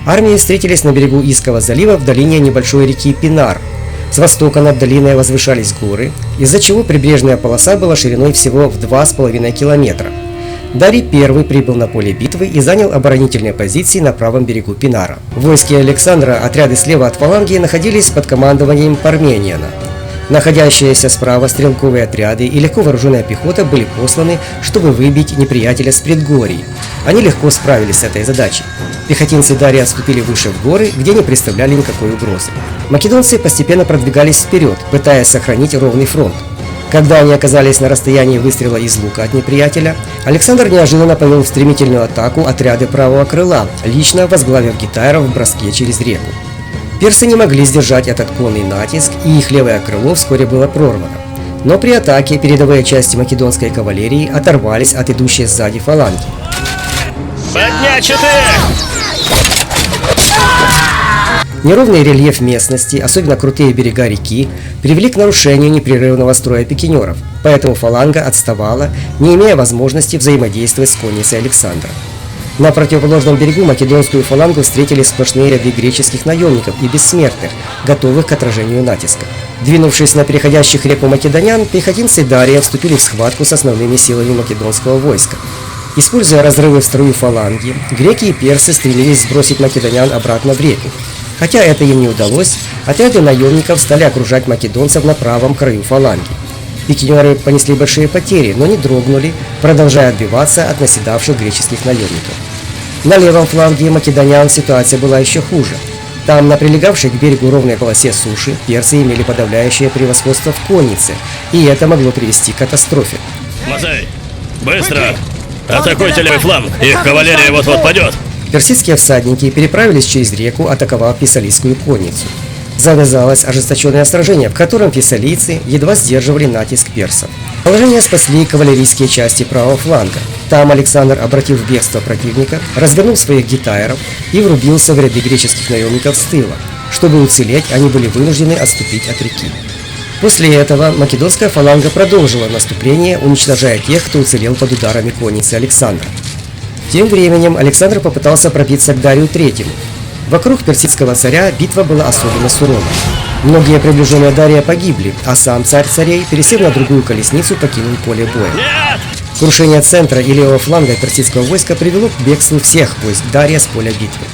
Армии встретились на берегу Иского залива в долине небольшой реки Пинар. С востока над долиной возвышались горы, из-за чего прибрежная полоса была шириной всего в 2,5 километра. Дарий I прибыл на поле битвы и занял оборонительные позиции на правом берегу Пинара. В войске Александра отряды слева от фаланги находились под командованием Пармениона. Находящиеся справа стрелковые отряды и легко вооруженная пехота были посланы, чтобы выбить неприятеля с предгорий. Они легко справились с этой задачей. Пехотинцы Дария отступили выше в горы, где не представляли никакой угрозы. Македонцы постепенно продвигались вперед, пытаясь сохранить ровный фронт. Когда они оказались на расстоянии выстрела из лука от неприятеля, Александр неожиданно повел в стремительную атаку отряды правого крыла, лично возглавив гитайров в броске через реку. Персы не могли сдержать этот конный натиск, и их левое крыло вскоре было прорвано. Но при атаке передовые части македонской кавалерии оторвались от идущей сзади фаланги. Поднять щиты! Неровный рельеф местности, особенно крутые берега реки, привели к нарушению непрерывного строя пикинеров, поэтому фаланга отставала, не имея возможности взаимодействовать с конницей Александра. На противоположном берегу македонскую фалангу встретили сплошные ряды греческих наемников и бессмертных, готовых к отражению натиска. Двинувшись на переходящих реку македонян, пехотинцы Дария вступили в схватку с основными силами македонского войска. Используя разрывы в строю фаланги, греки и персы стремились сбросить македонян обратно в реку. Хотя это им не удалось, отряды наемников стали окружать македонцев на правом краю фаланги. Пикинеры понесли большие потери, но не дрогнули, продолжая отбиваться от наседавших греческих наемников. На левом фланге македонян ситуация была еще хуже. Там, на прилегавшей к берегу ровной полосе суши, персы имели подавляющее превосходство в коннице, и это могло привести к катастрофе. Мазай, быстро! Атакуйте левый фланг, их кавалерия вот-вот падет! Персидские всадники переправились через реку, атаковав фессалийскую конницу. Завязалось ожесточенное сражение, в котором фессалийцы едва сдерживали натиск персов. Положение спасли кавалерийские части правого фланга. Там Александр, обратив в бегство противника, развернул своих гитайров и врубился в ряды греческих наемников с тыла. Чтобы уцелеть, они были вынуждены отступить от реки. После этого македонская фаланга продолжила наступление, уничтожая тех, кто уцелел под ударами конницы Александра. Тем временем Александр попытался пробиться к Дарию III. Вокруг персидского царя битва была особенно сурова. Многие приближенные Дария погибли, а сам царь царей, пересев на другую колесницу, покинул поле боя. Крушение центра и левого фланга персидского войска привело к бегству всех войск Дария с поля битвы.